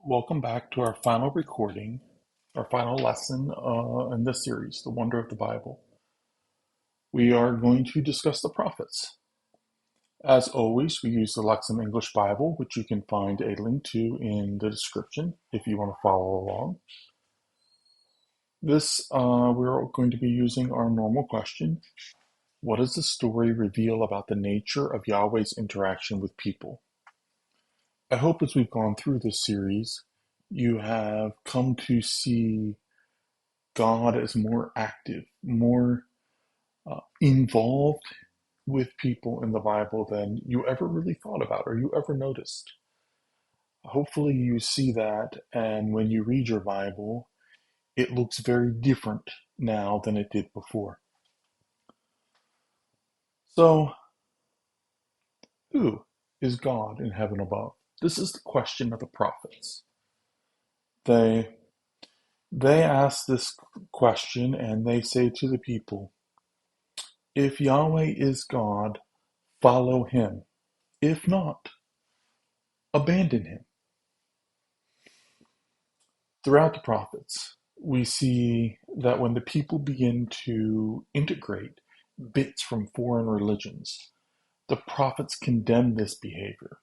Welcome back to our final recording, our final lesson in this series, The Wonder of the Bible. We are going to discuss the prophets. As always, we use the Lexham English Bible, which you can find a link to in the description if you want to follow along. We're going to be using our normal question. What does the story reveal about the nature of Yahweh's interaction with people? I hope as we've gone through this series, you have come to see God is more active, more involved with people in the Bible than you ever really thought about or you ever noticed. Hopefully, you see that, and when you read your Bible, it looks very different now than it did before. So, who is God in heaven above? This is the question of the prophets. They ask this question and they say to the people, if Yahweh is God, follow him. If not, abandon him. Throughout the prophets, we see that when the people begin to integrate bits from foreign religions, the prophets condemn this behavior.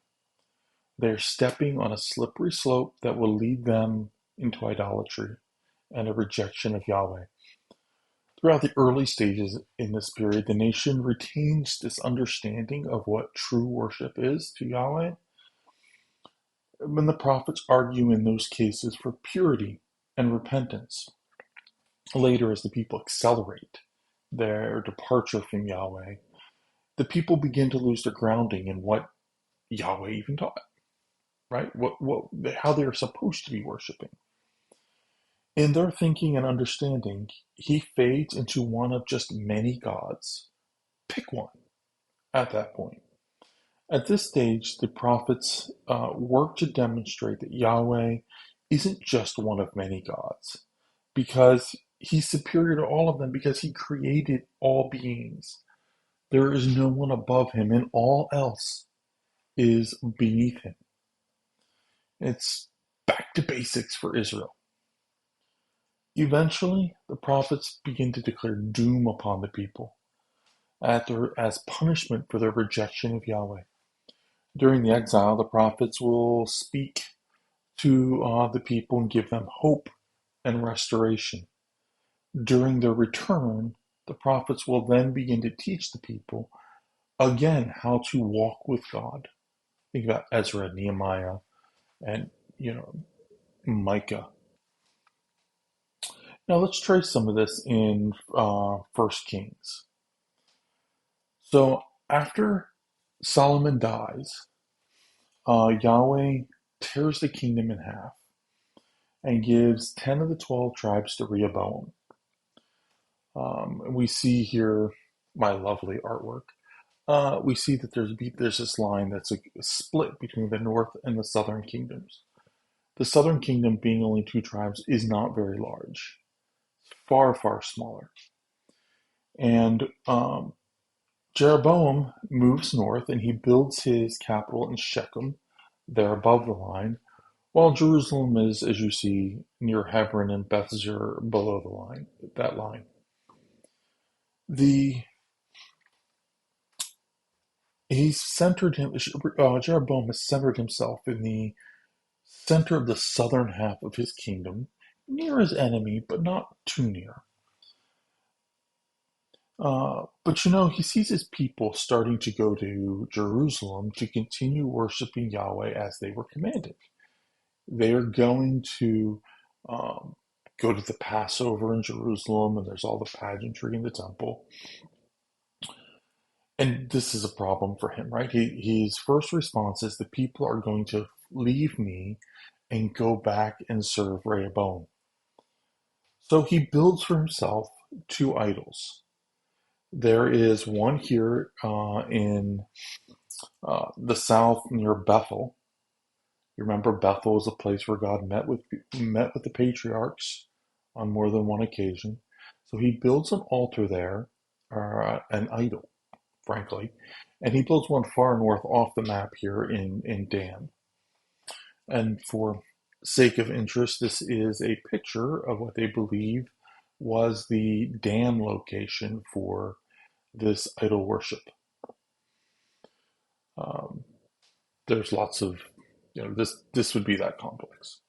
They're stepping on a slippery slope that will lead them into idolatry and a rejection of Yahweh. Throughout the early stages in this period, the nation retains this understanding of what true worship is to Yahweh. When the prophets argue in those cases for purity and repentance. Later, as the people accelerate their departure from Yahweh, the people begin to lose their grounding in what Yahweh even taught, right? How they are supposed to be worshiping. In their thinking and understanding, he fades into one of just many gods. Pick one at that point. At this stage, the prophets work to demonstrate that Yahweh isn't just one of many gods, because he's superior to all of them, because he created all beings. There is no one above him, and all else is beneath him. It's back to basics for Israel. Eventually, the prophets begin to declare doom upon the people as punishment for their rejection of Yahweh. During the exile, the prophets will speak to the people and give them hope and restoration. During their return, the prophets will then begin to teach the people again how to walk with God. Think about Ezra, Nehemiah, and Micah. Now let's trace some of this in First Kings. So after Solomon dies, Yahweh tears the kingdom in half and gives 10 of the 12 tribes to Rehoboam. We see here my lovely artwork. We see that there's this line that's a split between the north and the southern kingdoms. The southern kingdom, being only 2 tribes, is not very large. It's far, far smaller. And Jeroboam moves north and he builds his capital in Shechem, there above the line, while Jerusalem is, as you see, near Hebron and Bethzur below the line, that line. Jeroboam has centered himself in the center of the southern half of his kingdom, near his enemy, but not too near. But he sees his people starting to go to Jerusalem to continue worshiping Yahweh as they were commanded. They are going to go to the Passover in Jerusalem, and there's all the pageantry in the temple. And this is a problem for him, right? His first response is the people are going to leave me and go back and serve Rehoboam. So he builds for himself 2 idols. There is one here in the south near Bethel. You remember Bethel is a place where God met with the patriarchs on more than one occasion. So he builds an altar there, or an idol, frankly, and he builds one far north off the map here in Dan. And for sake of interest, this is a picture of what they believe was the Dan location for this idol worship. Um, there's lots of, this would be that complex.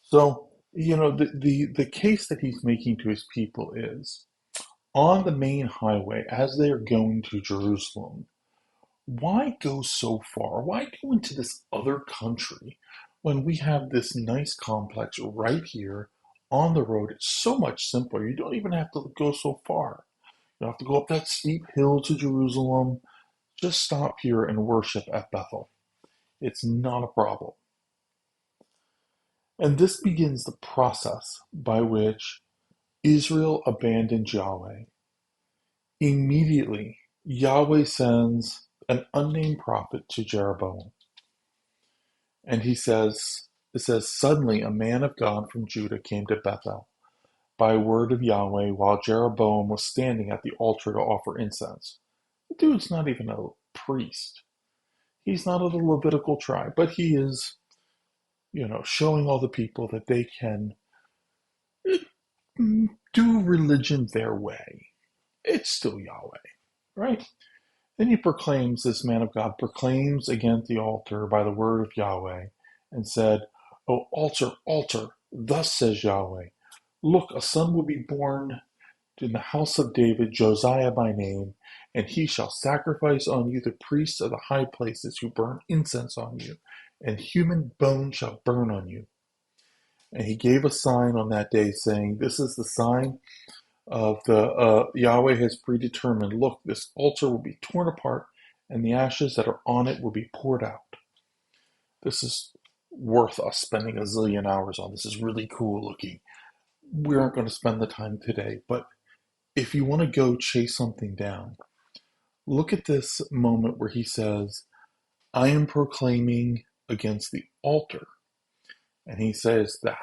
So, the case that he's making to his people is on the main highway as they are going to Jerusalem. Why go so far? Why go into this other country when we have this nice complex right here on the road? It's so much simpler. You don't even have to go so far. You don't have to go up that steep hill to Jerusalem. Just stop here and worship at Bethel. It's not a problem. And this begins the process by which Israel abandoned Yahweh. Immediately, Yahweh sends an unnamed prophet to Jeroboam. And it says, suddenly a man of God from Judah came to Bethel by word of Yahweh while Jeroboam was standing at the altar to offer incense. The dude's not even a priest. He's not of the Levitical tribe, but he is, showing all the people that they can do religion their way. It's still Yahweh, right? Then this man of God proclaims against the altar by the word of Yahweh and said, O altar, altar, thus says Yahweh, look, a son will be born in the house of David, Josiah by name, and he shall sacrifice on you the priests of the high places who burn incense on you, and human bones shall burn on you. And he gave a sign on that day, saying, this is the sign of the Yahweh has predetermined. Look, this altar will be torn apart, and the ashes that are on it will be poured out. This is worth us spending a zillion hours on. This is really cool looking. We aren't going to spend the time today, but if you want to go chase something down, look at this moment where he says, I am proclaiming against the altar. And he says that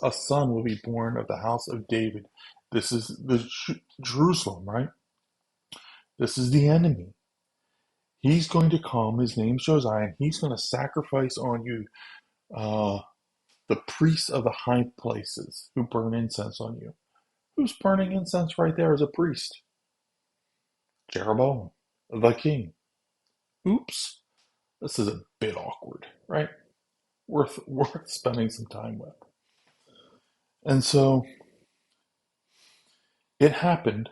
a son will be born of the house of David. This is the Jerusalem, right? This is the enemy. He's going to come. His name's Josiah. And he's going to sacrifice on you the priests of the high places who burn incense on you. Who's burning incense right there as a priest? Jeroboam, the king. Oops. This is a bit awkward, right? Worth spending some time with. And so it happened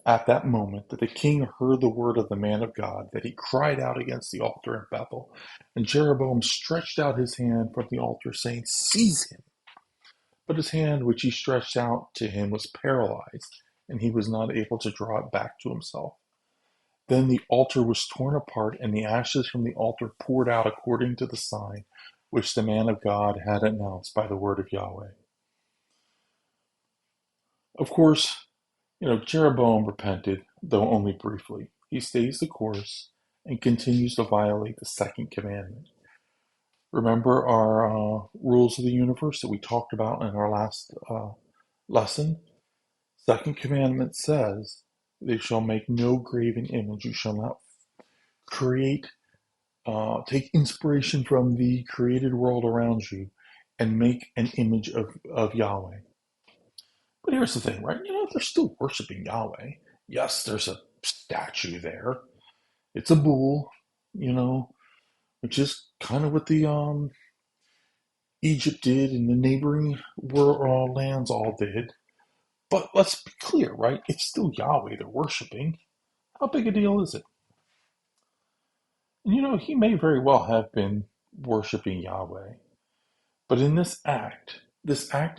at that moment that the king heard the word of the man of God, that he cried out against the altar in Bethel. And Jeroboam stretched out his hand from the altar, saying, seize him. But his hand which he stretched out to him was paralyzed, and he was not able to draw it back to himself. Then the altar was torn apart, and the ashes from the altar poured out according to the sign which the man of God had announced by the word of Yahweh. Of course, Jeroboam repented, though only briefly. He stays the course and continues to violate the second commandment. Remember our rules of the universe that we talked about in our last lesson? Second commandment says, they shall make no graven image. You shall not take inspiration from the created world around you and make an image of Yahweh. But here's the thing, right? They're still worshiping Yahweh. Yes, there's a statue there. It's a bull, which is kind of what the Egypt did and the neighboring lands all did. But let's be clear, right? It's still Yahweh they're worshiping. How big a deal is it? And he may very well have been worshiping Yahweh. But in this act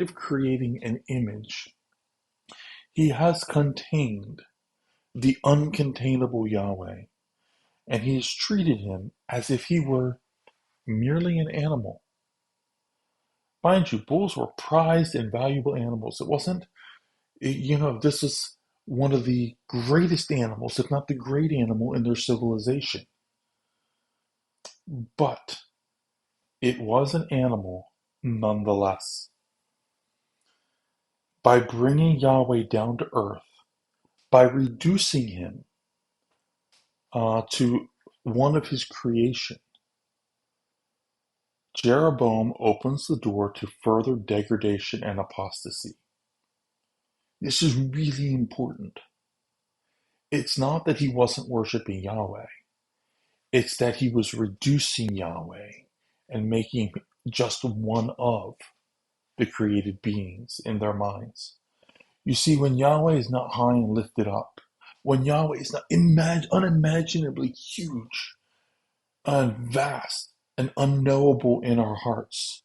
of creating an image, he has contained the uncontainable Yahweh, and he has treated him as if he were merely an animal. Mind you, bulls were prized and valuable animals. It wasn't, this is one of the greatest animals, if not the great animal in their civilization. But it was an animal nonetheless. By bringing Yahweh down to earth, by reducing him to one of his creation, Jeroboam opens the door to further degradation and apostasy. This is really important. It's not that he wasn't worshiping Yahweh. It's that he was reducing Yahweh and making just one of the created beings in their minds. You see, when Yahweh is not high and lifted up, when Yahweh is not unimaginably huge and vast and unknowable in our hearts,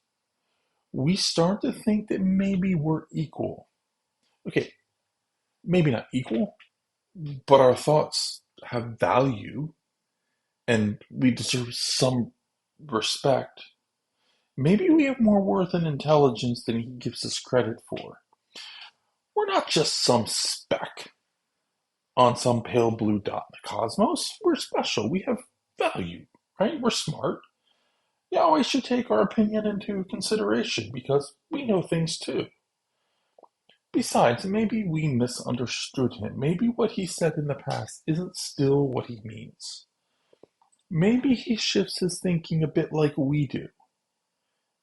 we start to think that maybe we're equal. Okay, maybe not equal, but our thoughts have value and we deserve some respect. Maybe we have more worth and intelligence than he gives us credit for. We're not just some speck on some pale blue dot in the cosmos. We're special. We have value, right? We're smart. Yahweh should take our opinion into consideration because we know things too. Besides, maybe we misunderstood him. Maybe what he said in the past isn't still what he means. Maybe he shifts his thinking a bit like we do.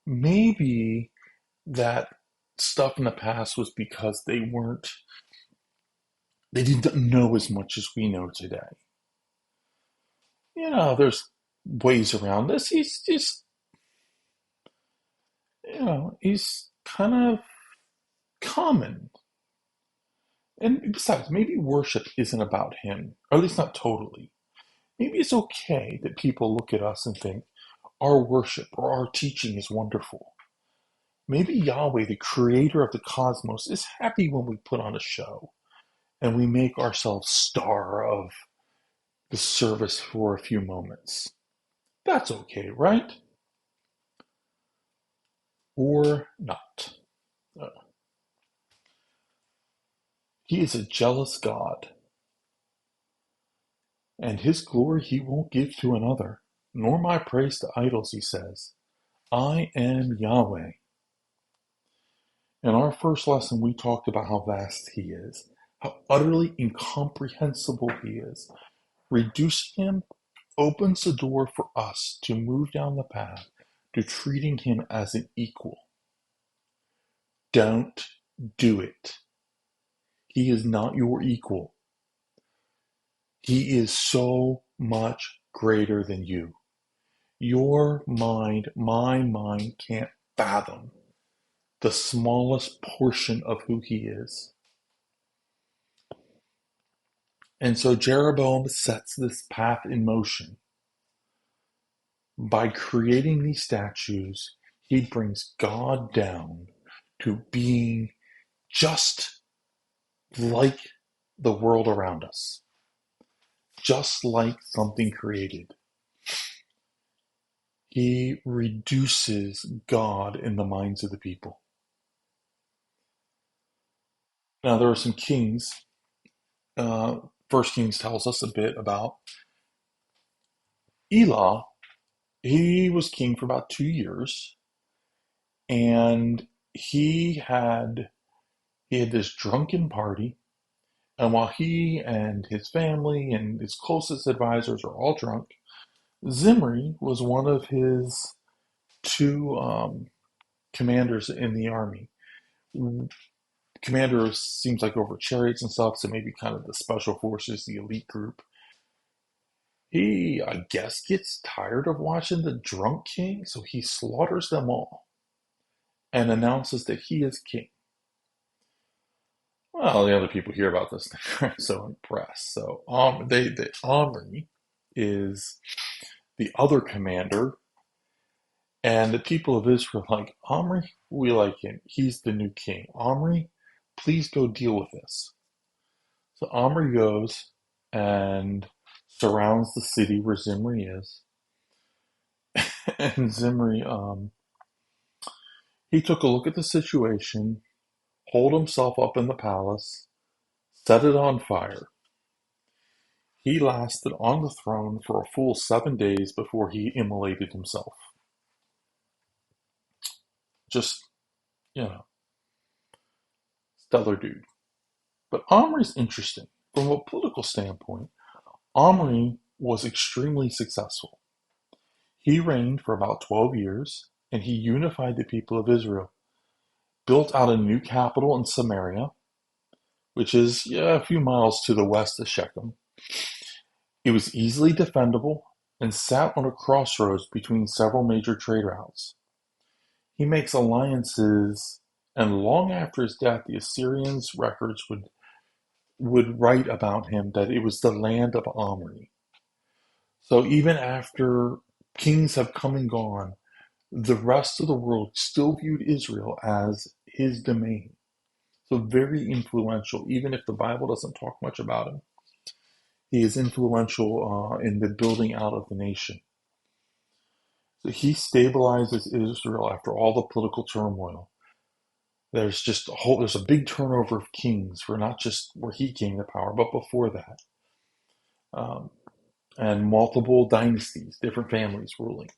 Maybe that stuff in the past was because they didn't know as much as we know today. There's ways around this. He's just, he's kind of common. And besides, maybe worship isn't about him, or at least not totally. Maybe it's okay that people look at us and think our worship or our teaching is wonderful. Maybe Yahweh, the creator of the cosmos, is happy when we put on a show and we make ourselves star of the service for a few moments. That's okay, right? Or not. He is a jealous God, and his glory he won't give to another, nor my praise to idols, he says. I am Yahweh. In our first lesson, we talked about how vast he is, how utterly incomprehensible he is. Reducing him opens the door for us to move down the path to treating him as an equal. Don't do it. He is not your equal. He is so much greater than you. Your mind, my mind, can't fathom the smallest portion of who he is. And so Jeroboam sets this path in motion. By creating these statues, he brings God down to being just like the world around us, just like something created. He reduces God in the minds of the people. Now, there are some kings. First Kings tells us a bit about Elah. He was king for about 2 years, and he had this drunken party. And while he and his family and his closest advisors are all drunk, Zimri was one of his two commanders in the army. Commander seems like over chariots and stuff, so maybe kind of the special forces, the elite group. He, I guess, gets tired of watching the drunk king, so he slaughters them all and announces that he is king. Well, the other people hear about this and they're so impressed. So Omri is the other commander, and the people of Israel are like, Omri, we like him. He's the new king. Omri, please go deal with this. So Omri goes and surrounds the city where Zimri is. And Zimri, he took a look at the situation, holed himself up in the palace, set it on fire. He lasted on the throne for a full 7 days before he immolated himself. Just, stellar dude. But Omri's interesting. From a political standpoint, Omri was extremely successful. He reigned for about 12 years, and he unified the people of Israel, built out a new capital in Samaria, which is a few miles to the west of Shechem. It was easily defendable and sat on a crossroads between several major trade routes. He makes alliances, and long after his death, the Assyrians' records would write about him that it was the land of Omri. So even after kings have come and gone, the rest of the world still viewed Israel as his domain. So very influential, even if the Bible doesn't talk much about him. He is influential in the building out of the nation. So he stabilizes Israel after all the political turmoil. There's a big turnover of kings for not just where he came to power, but before that. Um, and multiple dynasties, different families ruling.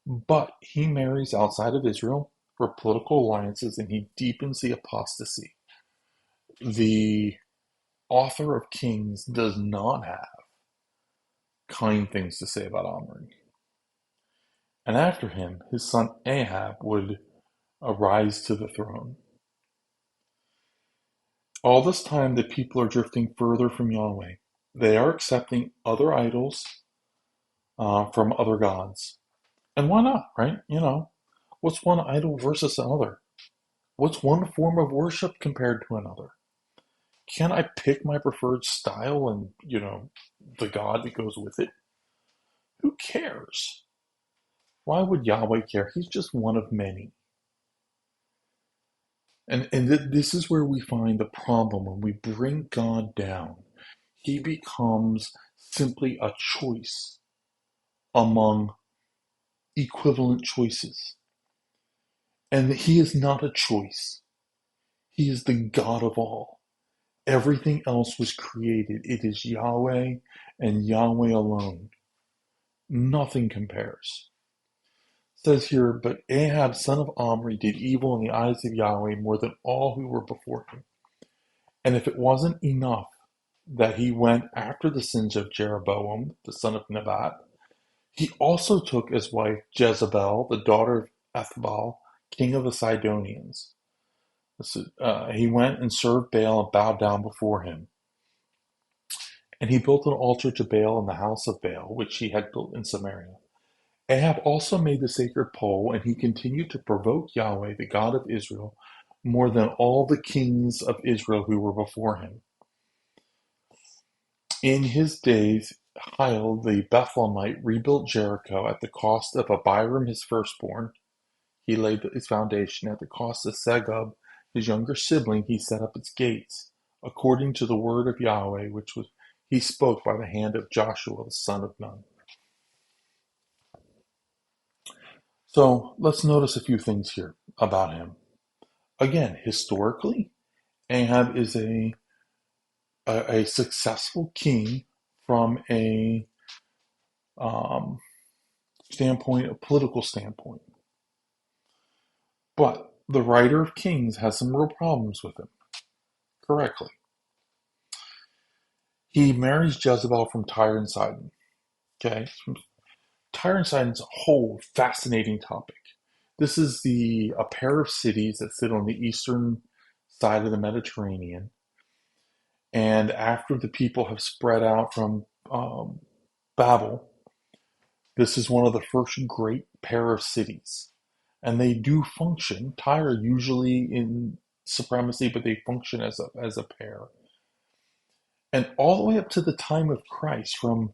But he marries outside of Israel for political alliances, and he deepens the apostasy. The author of Kings does not have kind things to say about Omri. And after him, his son Ahab would arise to the throne. All this time, the people are drifting further from Yahweh. They are accepting other idols from other gods. And why not, right? What's one idol versus another? What's one form of worship compared to another? Can I pick my preferred style and, the God that goes with it? Who cares? Why would Yahweh care? He's just one of many. And this is where we find the problem when we bring God down. He becomes simply a choice among equivalent choices. And he is not a choice. He is the God of all. Everything else was created. It is Yahweh and Yahweh alone. Nothing compares. It says here, but Ahab, son of Omri, did evil in the eyes of Yahweh more than all who were before him. And if it wasn't enough that he went after the sins of Jeroboam, the son of Nebat, he also took as wife Jezebel, the daughter of Ethbaal, king of the Sidonians. He went and served Baal and bowed down before him. And he built an altar to Baal in the house of Baal, which he had built in Samaria. Ahab also made the sacred pole, and he continued to provoke Yahweh, the God of Israel, more than all the kings of Israel who were before him. In his days, Hiel the Bethlehemite rebuilt Jericho at the cost of Abiram his firstborn. He laid its foundation. At the cost of Segub, his younger sibling, he set up its gates, according to the word of Yahweh, which he spoke by the hand of Joshua the son of Nun. So let's notice a few things here about him. Again, historically, Ahab is a successful king from a standpoint, a political standpoint. But the writer of Kings has some real problems with him, correctly. He marries Jezebel from Tyre and Sidon. Okay? Tyre and Sidon is a whole fascinating topic. This is a pair of cities that sit on the eastern side of the Mediterranean. And after the people have spread out from Babel, this is one of the first great pair of cities. And they do function. Tyre usually in supremacy, but they function as a pair. And all the way up to the time of Christ, from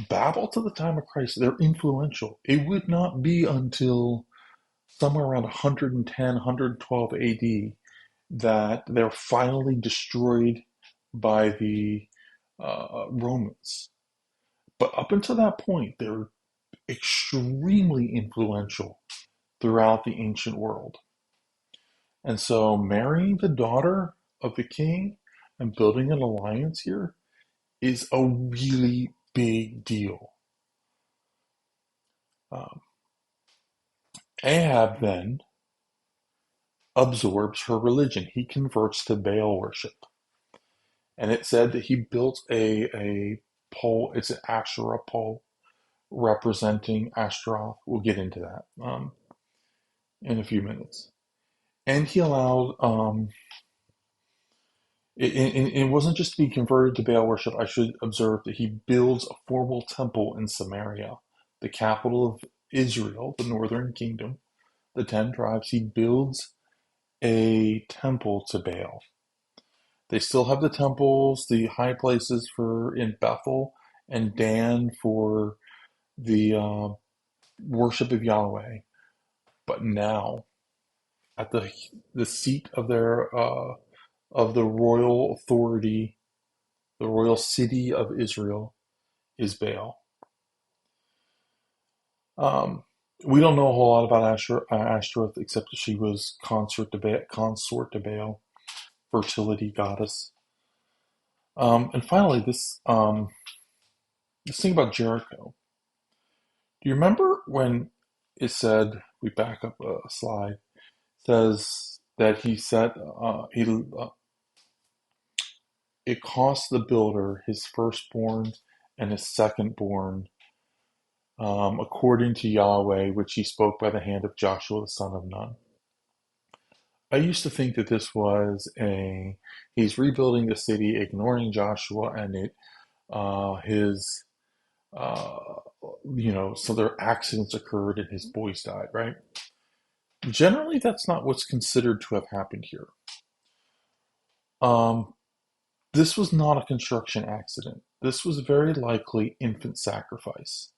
Babel to the time of Christ, they're influential. It would not be until somewhere around 110, 112 AD that they're finally destroyed by the Romans. But up until that point, they're extremely influential throughout the ancient world. And so marrying the daughter of the king and building an alliance here is a really big deal. Um, Ahab then absorbs her religion. He converts to Baal worship. And it said that he built a pole, it's an Asherah pole, representing Ashtaroth. We'll get into that in a few minutes. And he allowed, it wasn't just to be converted to Baal worship. I should observe that he builds a formal temple in Samaria, the capital of Israel, the northern kingdom, the 10 tribes. He builds a temple to Baal. They still have the temples, the high places for in Bethel and Dan for the worship of Yahweh. But now, at the seat of their of the royal authority, the royal city of Israel, is Baal. We don't know a whole lot about Ashtoreth except that she was consort to Baal, fertility goddess. And finally, this thing about Jericho. Do you remember when it said, we back up a slide, says that he said it cost the builder his firstborn and his secondborn, according to Yahweh, which he spoke by the hand of Joshua the son of Nun. I used to think that this was he's rebuilding the city, ignoring Joshua, and his so their accidents occurred and his boys died, right? Generally, that's not what's considered to have happened here. Um, this was not a construction accident. This was very likely infant sacrifice.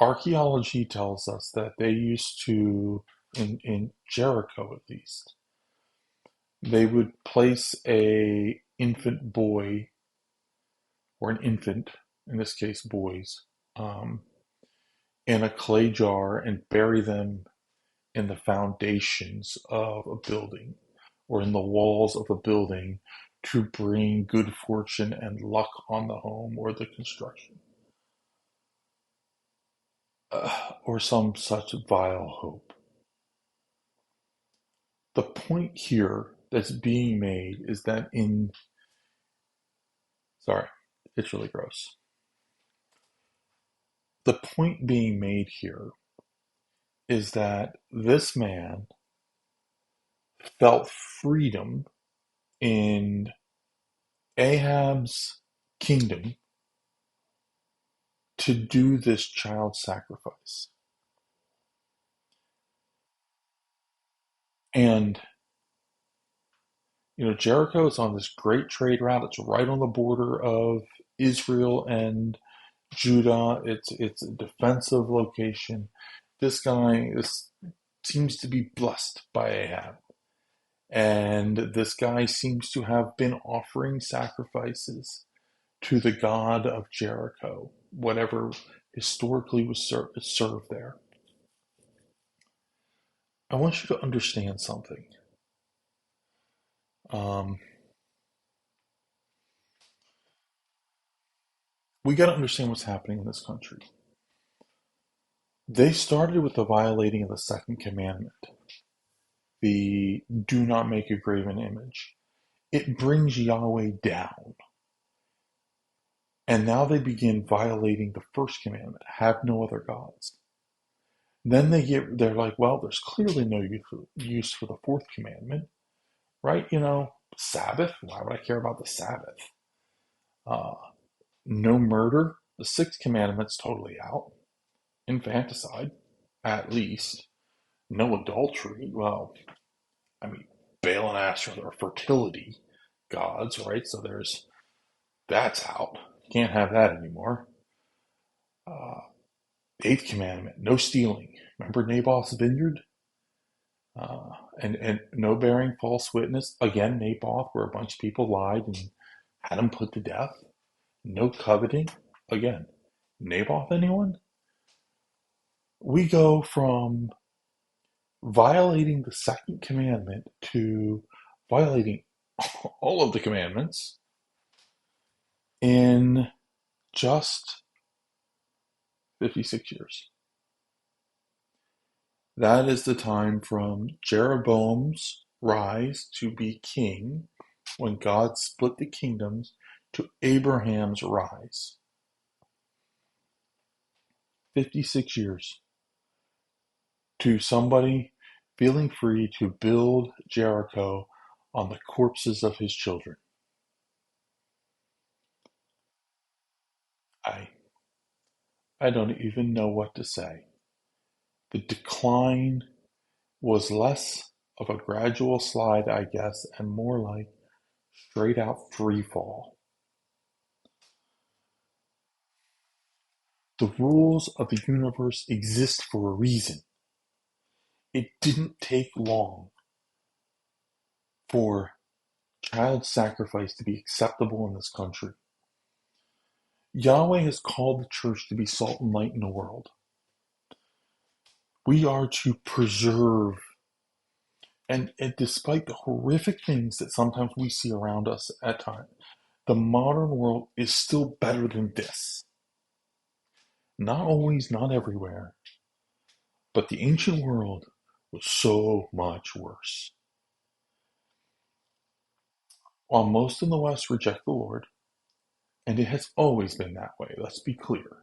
Archaeology tells us that they used to, in Jericho at least, they would place a infant boy, or an infant, in this case boys, um, in a clay jar and bury them in the foundations of a building or in the walls of a building to bring good fortune and luck on the home or the construction, or some such vile hope. The point here that's being made is that sorry, it's really gross. The point being made here is that this man felt freedom in Ahab's kingdom to do this child sacrifice. And, Jericho is on this great trade route. It's right on the border of Israel and Judah. It's a defensive location. This guy seems to be blessed by Ahab. And this guy seems to have been offering sacrifices to the god of Jericho, whatever historically was served there. I want you to understand something. We got to understand what's happening in this country. They started with the violating of the second commandment, the do not make a graven image. It brings Yahweh down. And now they begin violating the first commandment, have no other gods. Then they're like, well, there's clearly no use for the fourth commandment, right? Sabbath, why would I care about the Sabbath? Uh, no murder, the sixth commandment's totally out. Infanticide, at least. No adultery, well, I mean, Baal and Ashtoreth are fertility gods, right? So that's out. Can't have that anymore. Eighth commandment, no stealing. Remember Naboth's vineyard? And no bearing false witness. Again, Naboth, where a bunch of people lied and had him put to death. No coveting. Again, Naboth, anyone? We go from violating the second commandment to violating all of the commandments in just 56 years. That is the time from Jeroboam's rise to be king, when God split the kingdoms, to Abraham's rise. 56 years to somebody feeling free to build Jericho on the corpses of his children. I I don't even know what to say. The decline was less of a gradual slide, I guess, and more like straight out free fall. The rules of the universe exist for a reason. It didn't take long for child sacrifice to be acceptable in this country. Yahweh has called the church to be salt and light in the world. We are to preserve, and despite the horrific things that sometimes we see around us at times, the modern world is still better than this. Not always, not everywhere, but the ancient world was so much worse. While most in the West reject the Lord, and it has always been that way, let's be clear,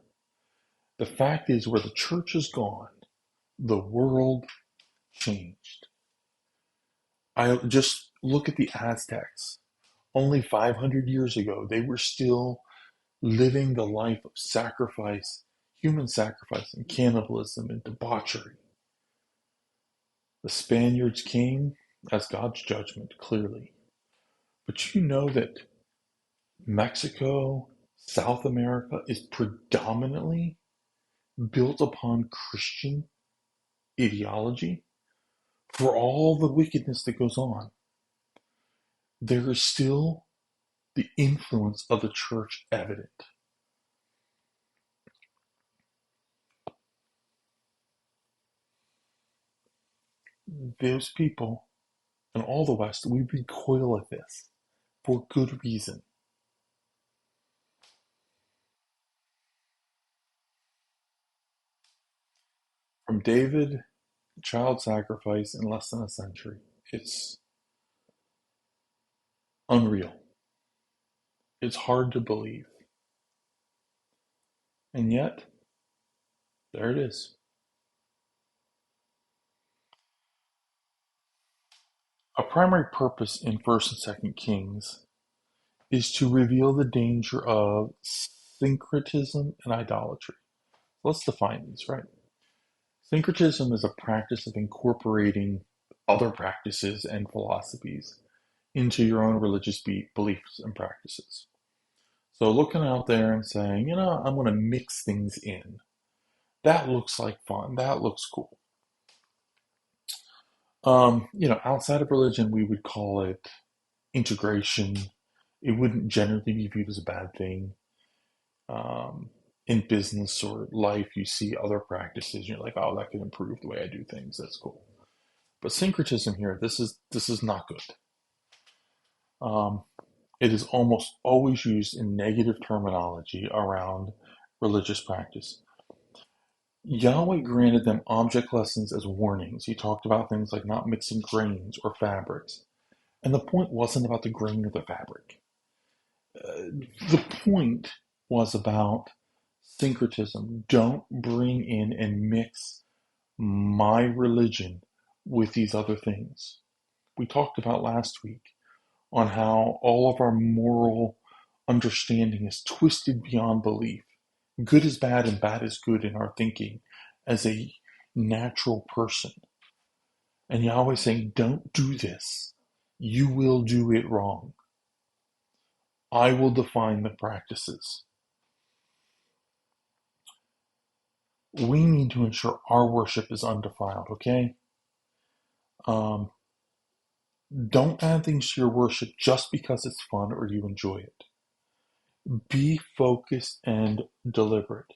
the fact is where the church is gone, the world changed. I just look at the Aztecs. Only 500 years ago, they were still living the life of sacrifice, human sacrifice, and cannibalism and debauchery. The Spaniards came as God's judgment, clearly. But you know that Mexico, South America, is predominantly built upon Christian ideology? For all the wickedness that goes on, there is still the influence of the church evident. Those people and all the West, we recoil at this for good reason. From David, child sacrifice in less than a century. It's unreal. It's hard to believe. And yet, there it is. A primary purpose in 1st and 2nd Kings is to reveal the danger of syncretism and idolatry. Let's define these, right? Syncretism is a practice of incorporating other practices and philosophies into your own religious beliefs and practices. So looking out there and saying, I'm going to mix things in. That looks like fun. That looks cool. Outside of religion, we would call it integration. It wouldn't generally be viewed as a bad thing. In business or life, you see other practices, and you're like, oh, that could improve the way I do things. That's cool. But syncretism here, this is not good. It is almost always used in negative terminology around religious practice. Yahweh granted them object lessons as warnings. He talked about things like not mixing grains or fabrics. And the point wasn't about the grain or the fabric. The point was about syncretism. Don't bring in and mix my religion with these other things. We talked about last week on how all of our moral understanding is twisted beyond belief. Good is bad and bad is good in our thinking as a natural person. And Yahweh saying, don't do this. You will do it wrong. I will define the practices. We need to ensure our worship is undefiled, okay? Don't add things to your worship just because it's fun or you enjoy it. Be focused and deliberate.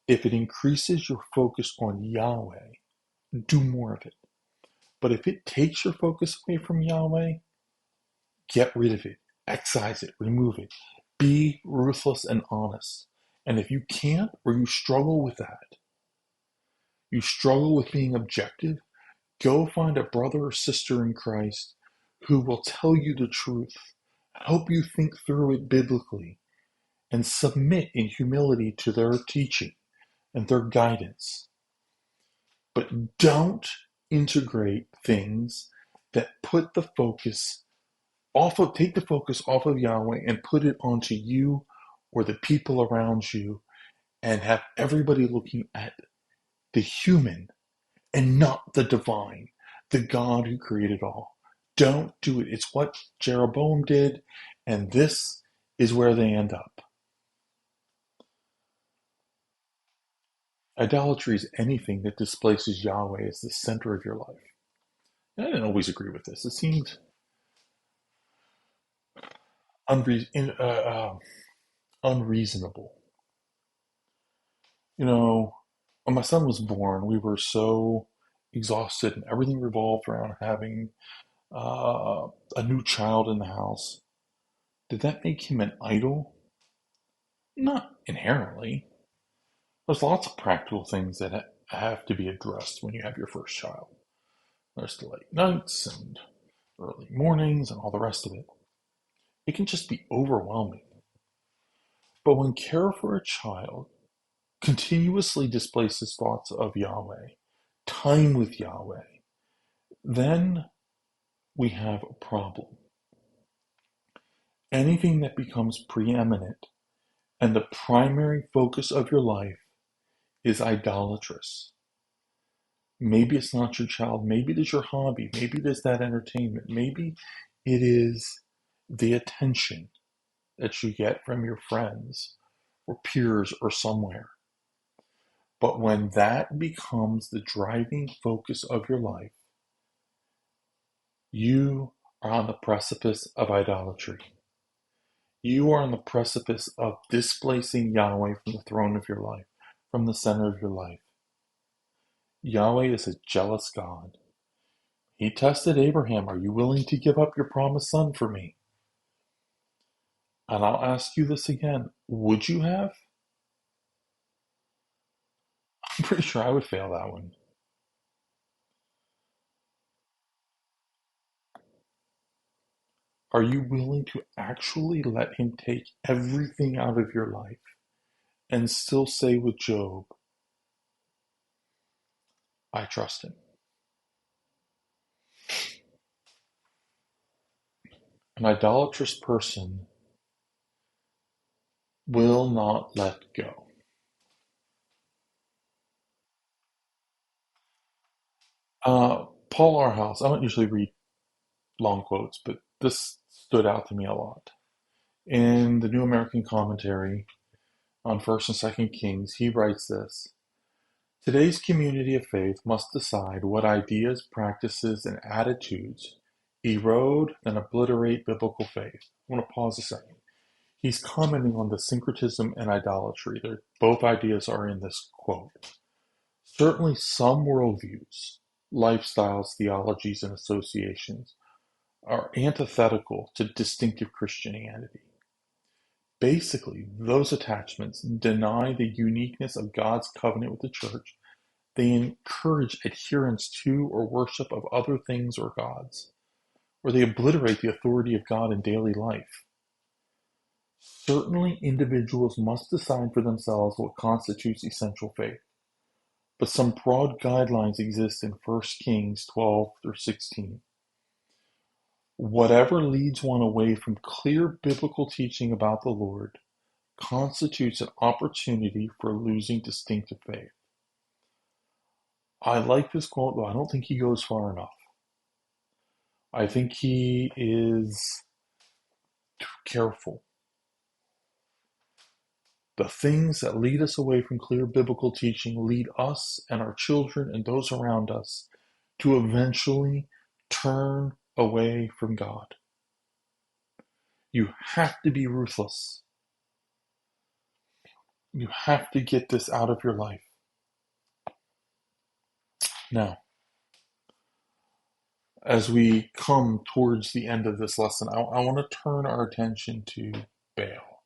If it increases your focus on Yahweh, do more of it. But if it takes your focus away from Yahweh, get rid of it, excise it, remove it. Be ruthless and honest. And if you can't, or you struggle with that, you struggle with being objective, go find a brother or sister in Christ who will tell you the truth, help you think through it biblically, and submit in humility to their teaching. and their guidance. But don't integrate things that put the focus take the focus off of Yahweh and put it onto you or the people around you and have everybody looking at the human and not the divine, the God who created all. Don't do it. It's what Jeroboam did, and this is where they end up. Idolatry is anything that displaces Yahweh as the center of your life. And I didn't always agree with this. It seemed unre- unreasonable. You know, when my son was born, we were so exhausted, and everything revolved around having uh, a new child in the house. Did that make him an idol? Not inherently. There's lots of practical things that have to be addressed when you have your first child. There's the late nights and early mornings and all the rest of it. It can just be overwhelming. But when care for a child continuously displaces thoughts of Yahweh, time with Yahweh, then we have a problem. Anything that becomes preeminent and the primary focus of your life is idolatrous. Maybe it's not your child. Maybe it is your hobby. Maybe it is that entertainment. Maybe it is the attention that you get from your friends or peers or somewhere. But when that becomes the driving focus of your life, you are on the precipice of idolatry. You are on the precipice of displacing Yahweh from the throne of your life, from the center of your life. Yahweh is a jealous God. He tested Abraham, are you willing to give up your promised son for me? And I'll ask you this again. Would you have? I'm pretty sure I would fail that one. Are you willing to actually let him take everything out of your life and still say with Job, I trust him? An idolatrous person will not let go. Paul R. House, I don't usually read long quotes, but this stood out to me a lot. In the New American Commentary on 1st and 2nd Kings, he writes this: today's community of faith must decide what ideas, practices, and attitudes erode and obliterate biblical faith. I want to pause a second. He's commenting on the syncretism and idolatry. Both ideas are in this quote. Certainly some worldviews, lifestyles, theologies, and associations are antithetical to distinctive Christianity. Basically, those attachments deny the uniqueness of God's covenant with the church. They encourage adherence to or worship of other things or gods, or they obliterate the authority of God in daily life. Certainly, individuals must decide for themselves what constitutes essential faith, but some broad guidelines exist in 1 Kings 12 through 16. Whatever leads one away from clear biblical teaching about the Lord constitutes an opportunity for losing distinctive faith. I like this quote, though I don't think he goes far enough. I think he is too careful. The things that lead us away from clear biblical teaching lead us and our children and those around us to eventually turn away from God. You have to be ruthless. You have to get this out of your life. Now, as we come towards the end of this lesson, I want to turn our attention to Baal,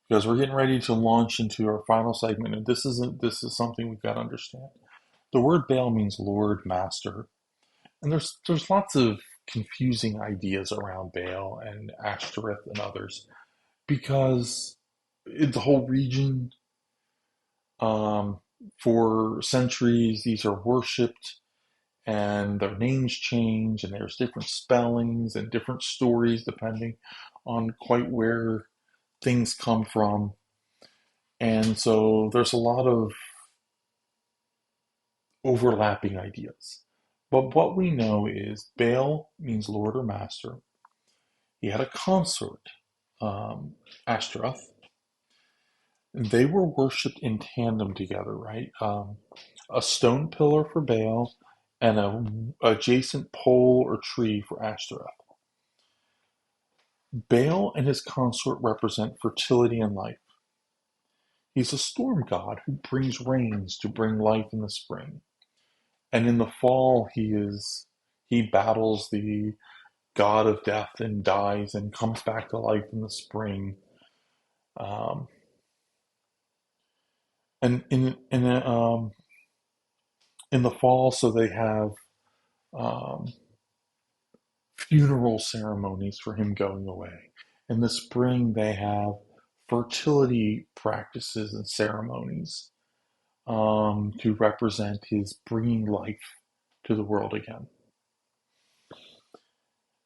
because we're getting ready to launch into our final segment, and this is something we've got to understand. The word Baal means Lord, Master, and there's lots of confusing ideas around Baal and Ashtoreth and others, because the whole region Um, for centuries, these are worshipped and their names change, and there's different spellings and different stories depending on quite where things come from. And so there's a lot of overlapping ideas. But what we know is Baal means Lord or Master. He had a consort, Ashtaroth. They were worshipped in tandem together, right? A stone pillar for Baal and a adjacent pole or tree for Ashtaroth. Baal and his consort represent fertility and life. He's a storm god who brings rains to bring life in the spring. And in the fall, he battles the god of death and dies and comes back to life in the spring. Um, and in the fall, so they have um, funeral ceremonies for him going away. In the spring, they have fertility practices and ceremonies to represent his bringing life to the world again.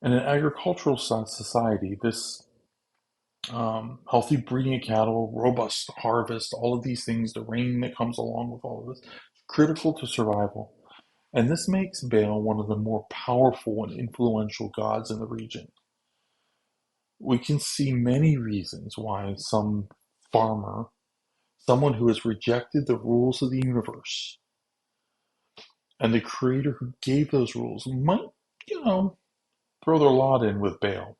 In an agricultural society, this healthy breeding of cattle, robust harvest, all of these things, the rain that comes along with all of this, critical to survival. And this makes Baal one of the more powerful and influential gods in the region. We can see many reasons why some farmer, someone who has rejected the rules of the universe and the creator who gave those rules, might, you know, throw their lot in with Baal.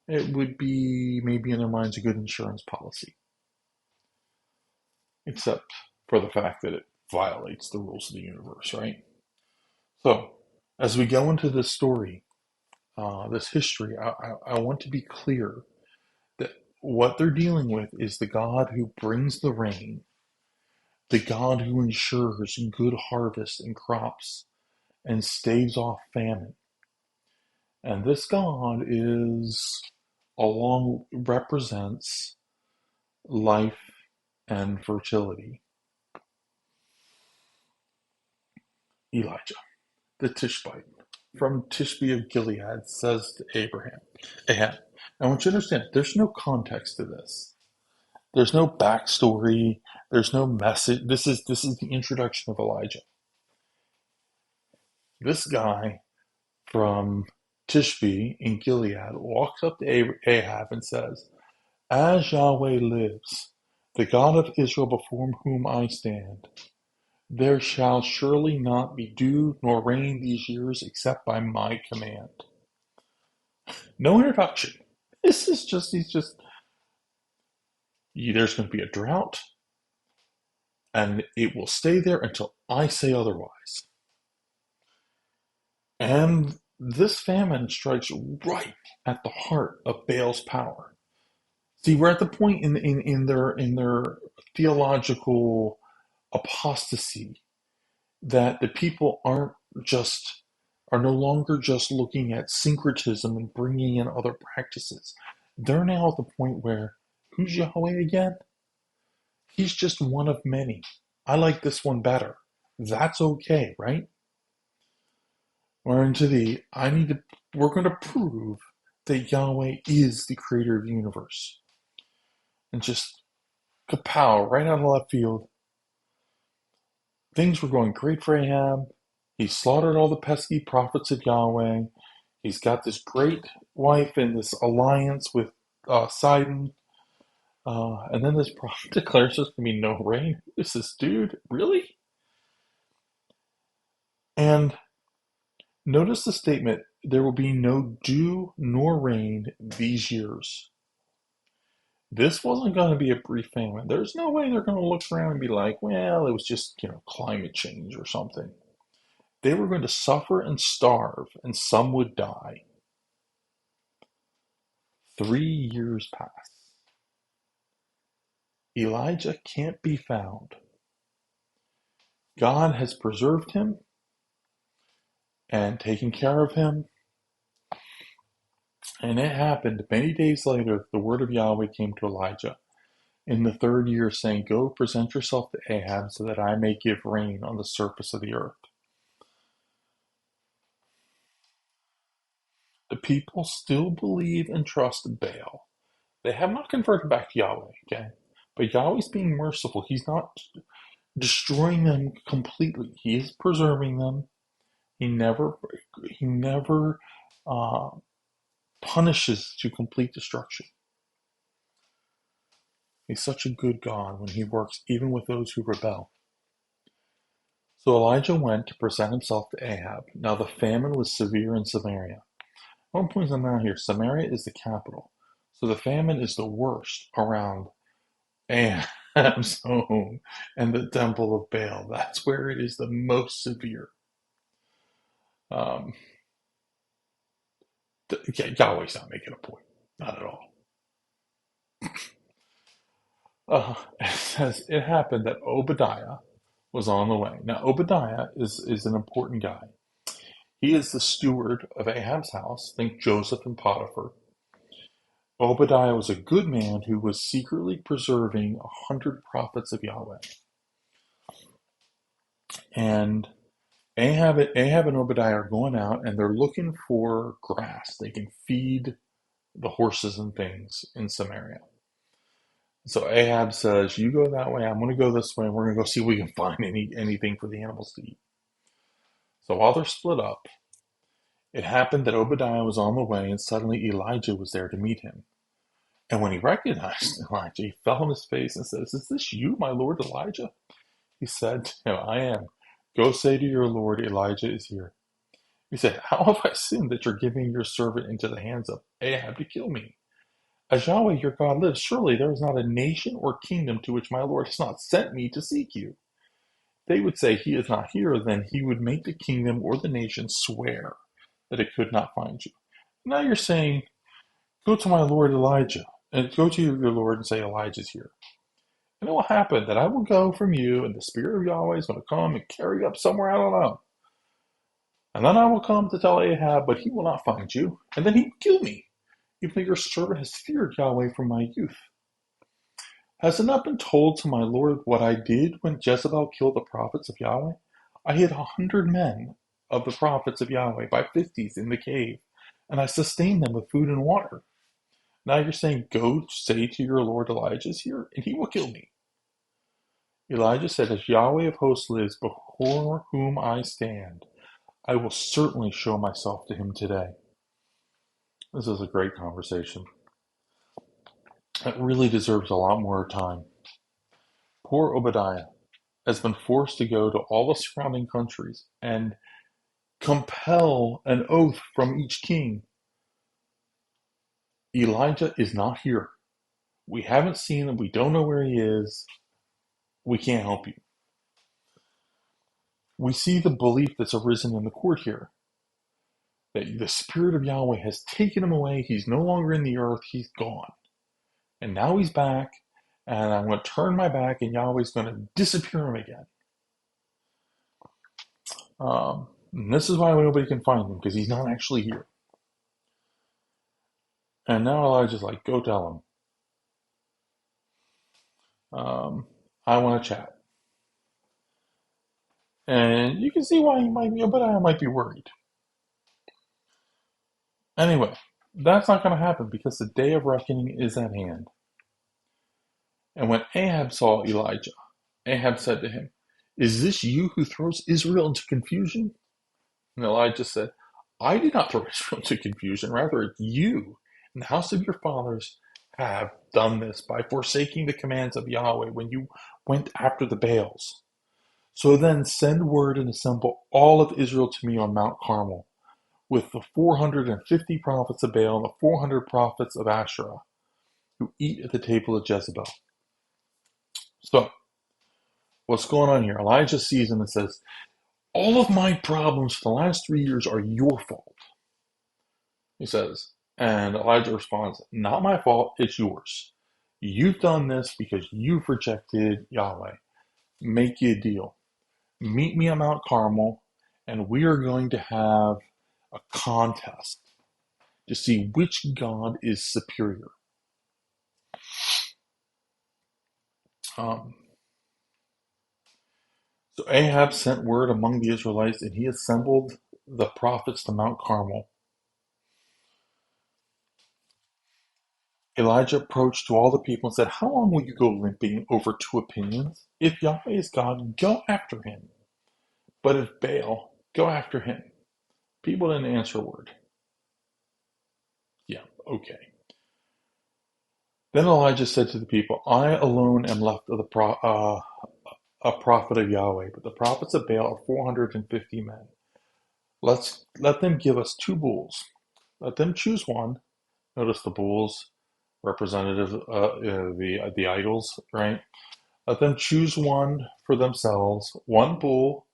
It would be maybe in their minds a good insurance policy, except for the fact that it violates the rules of the universe, right? So, as we go into this story, this history, I want to be clear that what they're dealing with is the God who brings the rain, the God who ensures good harvest and crops and staves off famine. And this God represents life and fertility. Elijah, the Tishbite, from Tishbe of Gilead, says to Ahab. I want you to understand, there's no context to this. There's no backstory. There's no message. This is the introduction of Elijah. This guy from Tishbe in Gilead walks up to Ahab and says, "As Yahweh lives, the God of Israel before whom I stand, there shall surely not be dew nor rain these years except by my command." No introduction. There's going to be a drought, and it will stay there until I say otherwise. And this famine strikes right at the heart of Baal's power. See, we're at the point in their theological apostasy that the people are no longer just looking at syncretism and bringing in other practices. They're now at the point where, who's Yahweh again? He's just one of many. I like this one better. That's okay, right? We're into we're going to prove that Yahweh is the creator of the universe. And just kapow, right out of left field. Things were going great for Ahab. He slaughtered all the pesky prophets of Yahweh. He's got this great wife and this alliance with Sidon. And then this prophet declares there's going to be no rain. Who is this dude? Really? And notice the statement, there will be no dew nor rain these years. This wasn't going to be a brief famine. There's no way they're going to look around and be like, well, it was just, climate change or something. They were going to suffer and starve, and some would die. 3 years pass. Elijah can't be found. God has preserved him and taken care of him. And it happened many days later, the word of Yahweh came to Elijah. in the third year, saying, "Go present yourself to Ahab so that I may give rain on the surface of the earth." The people still believe and trust Baal. They have not converted back to Yahweh, okay? But Yahweh's being merciful. He's not destroying them completely. He is preserving them. He never uh, punishes to complete destruction. He's such a good God when he works even with those who rebel. So Elijah went to present himself to Ahab. Now the famine was severe in Samaria. I want to point something out here. Samaria is the capital. So the famine is the worst around Ahab's home and the temple of Baal. That's where it is the most severe. Um, Yahweh's not making a point. Not at all. It says it happened that Obadiah was on the way. Now, Obadiah is an important guy. He is the steward of Ahab's house. Think Joseph and Potiphar. Obadiah was a good man who was secretly preserving 100 prophets of Yahweh. And Ahab and Obadiah are going out and they're looking for grass. They can feed the horses and things in Samaria. So Ahab says, "You go that way, I'm going to go this way, and we're going to go see if we can find anything for the animals to eat." So while they're split up, it happened that Obadiah was on the way, and suddenly Elijah was there to meet him. And when he recognized Elijah, he fell on his face and says, "Is this you, my lord Elijah?" He said to him, "I am. Go say to your lord, Elijah is here." He said, "How have I sinned that you're giving your servant into the hands of Ahab to kill me? As Yahweh your God lives, surely there is not a nation or kingdom to which my Lord has not sent me to seek you." They would say, "He is not here," then he would make the kingdom or the nation swear that it could not find you. Now you're saying, "Go to my Lord Elijah, and go to your Lord and say, Elijah's here." And it will happen that I will go from you, and the Spirit of Yahweh is going to come and carry you up somewhere I don't know. And then I will come to tell Ahab, but he will not find you, and then he will kill me, even though your servant has feared Yahweh from my youth. Has it not been told to my lord what I did when Jezebel killed the prophets of Yahweh? I hid 100 men of the prophets of Yahweh by fifties in the cave, and I sustained them with food and water. Now you're saying, "Go say to your lord Elijah is here, and he will kill me." Elijah said, "As Yahweh of hosts lives, before whom I stand, I will certainly show myself to him today." This is a great conversation. It really deserves a lot more time. Poor Obadiah has been forced to go to all the surrounding countries and compel an oath from each king. Elijah is not here. We haven't seen him. We don't know where he is. We can't help you. We see the belief that's arisen in the court here that the Spirit of Yahweh has taken him away. He's no longer in the earth. He's gone. And now he's back, and I'm going to turn my back, and Yahweh's going to disappear him again. And this is why nobody can find him, because he's not actually here. And now Elijah's like, "Go tell him. I want to chat." And you can see why he might be, but I might be worried. Anyway, that's not going to happen because the day of reckoning is at hand. And when Ahab saw Elijah, Ahab said to him, "Is this you who throws Israel into confusion?" And Elijah said, "I did not throw Israel into confusion. Rather, you and the house of your fathers have done this by forsaking the commands of Yahweh when you went after the Baals. So then send word and assemble all of Israel to me on Mount Carmel, with the 450 prophets of Baal and the 400 prophets of Asherah, who eat at the table of Jezebel." So, what's going on here? Elijah sees him and says, "All of my problems for the last 3 years are your fault," he says. And Elijah responds, "Not my fault, it's yours. You've done this because you've rejected Yahweh. Make you a deal. Meet me at Mount Carmel, and we are going to have a contest to see which God is superior." Um, so Ahab sent word among the Israelites, and he assembled the prophets to Mount Carmel. Elijah approached to all the people and said, "How long will you go limping over two opinions? If Yahweh is God, go after him. But if Baal, go after him." People didn't answer a word. Yeah, okay. Then Elijah said to the people, "I alone am left of a prophet of Yahweh, but the prophets of Baal are 450 men. Let them give us two bulls. Let them choose one." Notice the bulls, representative the idols, right? Let them choose one for themselves, one bull,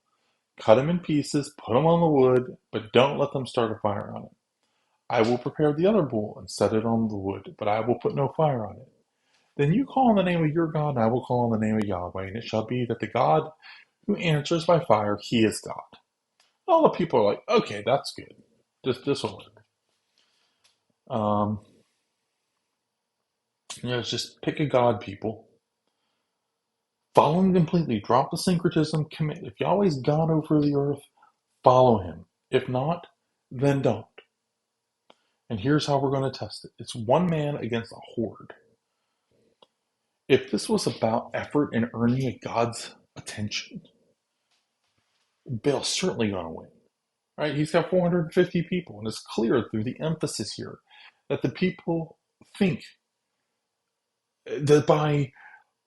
cut him in pieces, put him on the wood, but don't let them start a fire on it. I will prepare the other bull and set it on the wood, but I will put no fire on it. Then you call on the name of your God, and I will call on the name of Yahweh, and it shall be that the God who answers by fire, he is God. All the people are like, okay, that's good. This will work. Just pick a God, people. Follow him completely. Drop the syncretism. Commit. If Yahweh's God over the earth, follow him. If not, then don't. And here's how we're going to test it. It's one man against a horde. If this was about effort and earning a God's attention, Baal's certainly going to win. Right? He's got 450 people, and it's clear through the emphasis here that the people think that by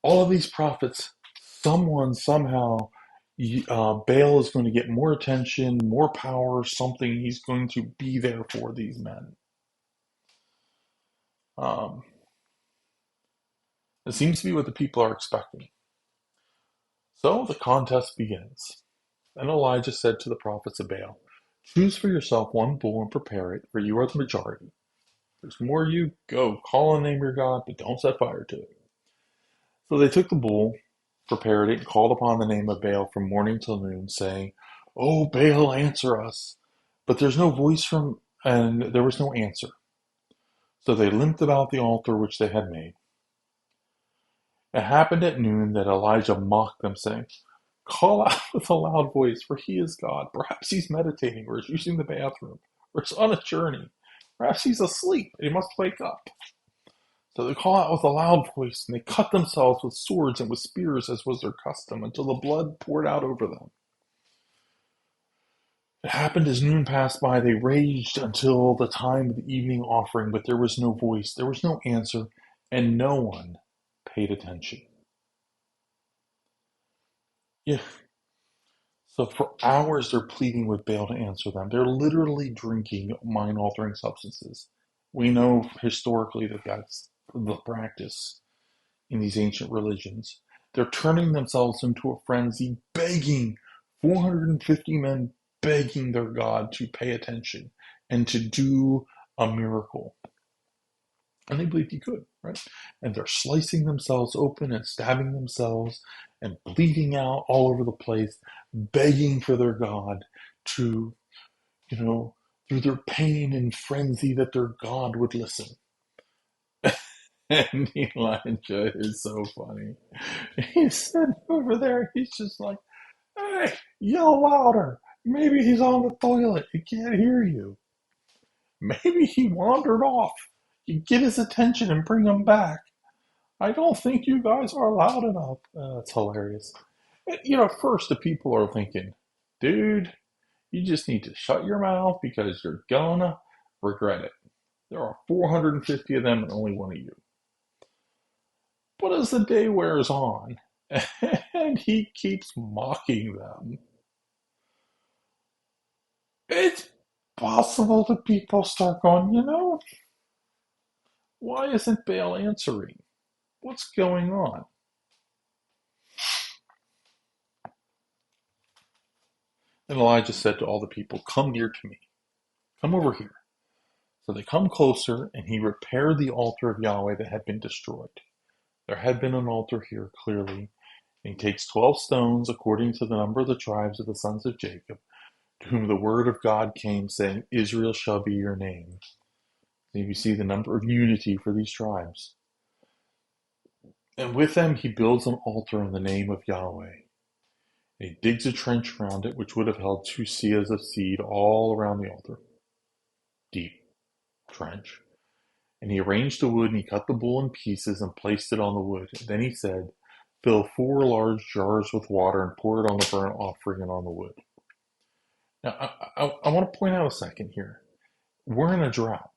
all of these prophets, someone somehow Baal is going to get more attention, more power, something. He's going to be there for these men. Um, it seems to be what the people are expecting. So the contest begins. And Elijah said to the prophets of Baal, "Choose for yourself one bull and prepare it, for you are the majority. There's more of you. Go, call on the name of your God, but don't set fire to it." So they took the bull, prepared it, and called upon the name of Baal from morning till noon, saying, "O Baal, answer us." But there's no voice and there was no answer. So they limped about the altar which they had made. It happened at noon that Elijah mocked them, saying, "Call out with a loud voice, for he is God. Perhaps he's meditating, or is using the bathroom, or is on a journey. Perhaps he's asleep, and he must wake up." So they call out with a loud voice, and they cut themselves with swords and with spears, as was their custom, until the blood poured out over them. It happened as noon passed by, they raged until the time of the evening offering, but there was no voice, there was no answer, and no one paid attention. Yeah. So for hours they're pleading with Baal to answer them. They're literally drinking mind-altering substances. We know historically that that's the practice in these ancient religions. They're turning themselves into a frenzy, begging, 450 men begging their God to pay attention and to do a miracle. And they believed he could, right? And they're slicing themselves open and stabbing themselves and bleeding out all over the place, begging for their God to, through their pain and frenzy, that their God would listen. And Elijah is so funny. He's sitting over there. He's just like, "Hey, yell louder. Maybe he's on the toilet. He can't hear you. Maybe he wandered off. You get his attention and bring him back. I don't think you guys are loud enough." It's hilarious. At first the people are thinking, "Dude, you just need to shut your mouth because you're gonna regret it. There are 450 of them and only one of you." But as the day wears on, and he keeps mocking them, it's possible that people start going, why isn't Baal answering? What's going on? And Elijah said to all the people, "Come near to me. Come over here." So they come closer, and he repaired the altar of Yahweh that had been destroyed. There had been an altar here, clearly. And he takes 12 stones, according to the number of the tribes of the sons of Jacob, to whom the word of God came, saying, "Israel shall be your name." And you see the number of unity for these tribes. And with them he builds an altar in the name of Yahweh. And he digs a trench around it, which would have held 2 seahs of seed all around the altar. Deep trench. And he arranged the wood, and he cut the bull in pieces and placed it on the wood. And then he said, fill 4 large jars with water and pour it on the burnt offering and on the wood. Now, I want to point out a second here. We're in a drought.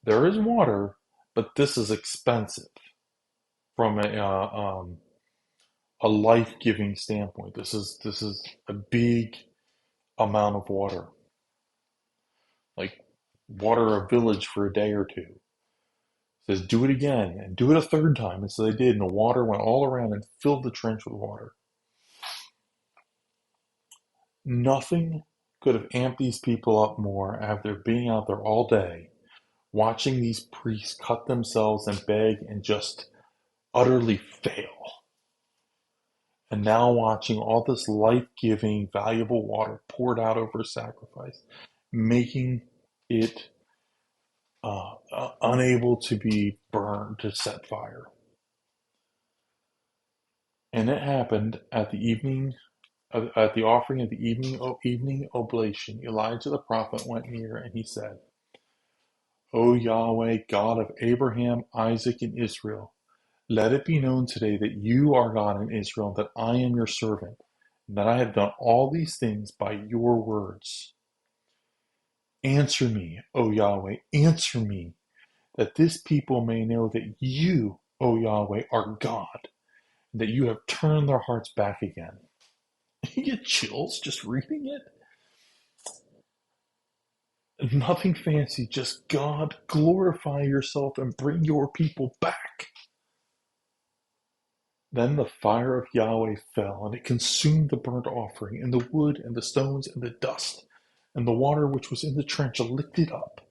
There is water, but this is expensive from a life-giving standpoint. This is a big amount of water, like water a village for a day or two. It says do it again and do it a third time, and so they did, and the water went all around and filled the trench with water. Nothing could have amped these people up more after being out there all day, watching these priests cut themselves and beg and just utterly fail. And now watching all this life-giving, valuable water poured out over a sacrifice, making it unable to be burned, to set fire. And it happened at the offering of the evening oblation. Elijah the prophet went near, and he said, O Yahweh, God of Abraham, Isaac, and Israel, let it be known today that you are God in Israel, and that I am your servant, and that I have done all these things by your words. Answer me, O Yahweh, answer me, that this people may know that you, O Yahweh, are God, and that you have turned their hearts back again. You get chills just reading it. Nothing fancy, just God, glorify yourself and bring your people back. Then the fire of Yahweh fell, and it consumed the burnt offering, and the wood, and the stones, and the dust, and the water which was in the trench licked it up.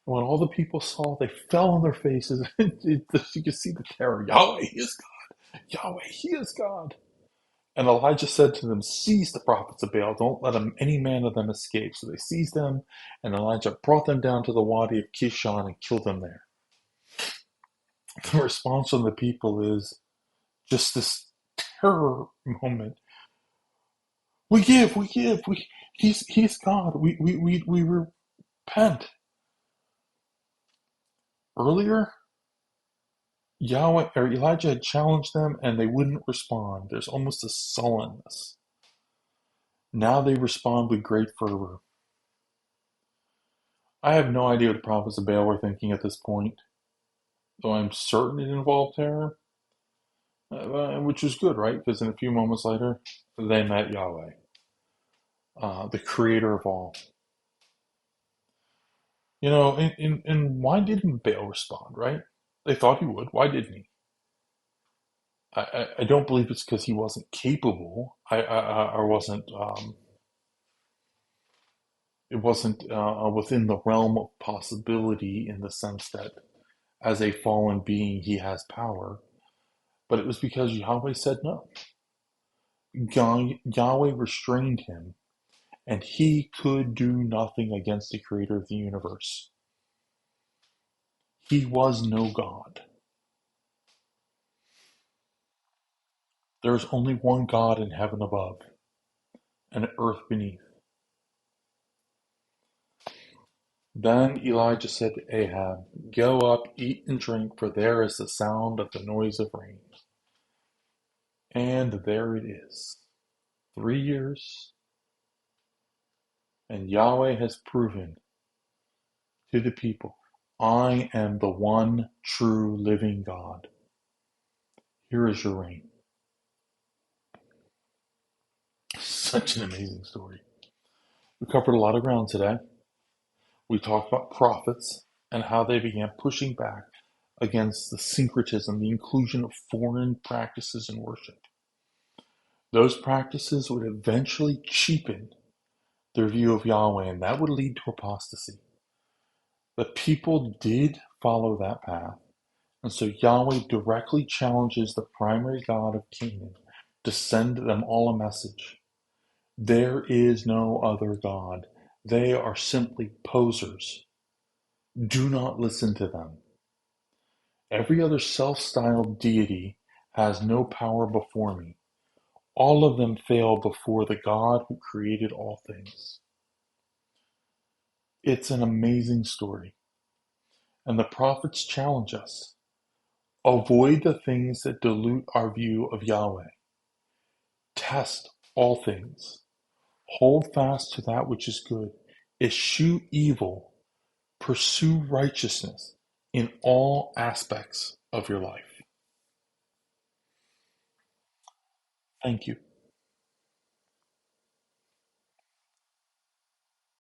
And when all the people saw, they fell on their faces. You can see the terror. Yahweh, he is God. Yahweh, he is God. And Elijah said to them, seize the prophets of Baal. Don't let any man of them escape. So they seized them, and Elijah brought them down to the wadi of Kishon and killed them there. The response from the people is just this terror moment. He's God. We repent. Earlier, Yahweh or Elijah had challenged them and they wouldn't respond. There's almost a sullenness. Now they respond with great fervor. I have no idea what the prophets of Baal were thinking at this point, though I'm certain it involved terror, which was good, right? Because in a few moments later, they met Yahweh, the creator of all. And why didn't Baal respond, right? They thought he would. Why didn't he? I don't believe it's because he wasn't capable. Or wasn't. It wasn't within the realm of possibility in the sense that, as a fallen being, he has power. But it was because Yahweh said no. Yahweh restrained him, and he could do nothing against the creator of the universe. He was no God. There is only one God in heaven above and earth beneath. Then Elijah said to Ahab, go up, eat and drink, for there is the sound of the noise of rain. And there it is. 3 years, and Yahweh has proven to the people, I am the one true living God. Here is your rain. Such an amazing story. We covered a lot of ground today. We talked about prophets and how they began pushing back against the syncretism, the inclusion of foreign practices in worship. Those practices would eventually cheapen their view of Yahweh, and that would lead to apostasy. The people did follow that path, and so Yahweh directly challenges the primary God of Canaan to send them all a message. There is no other God. They are simply posers. Do not listen to them. Every other self-styled deity has no power before me. All of them fail before the God who created all things. It's an amazing story, and the prophets challenge us. Avoid the things that dilute our view of Yahweh. Test all things. Hold fast to that which is good. Eschew evil. Pursue righteousness in all aspects of your life. Thank you.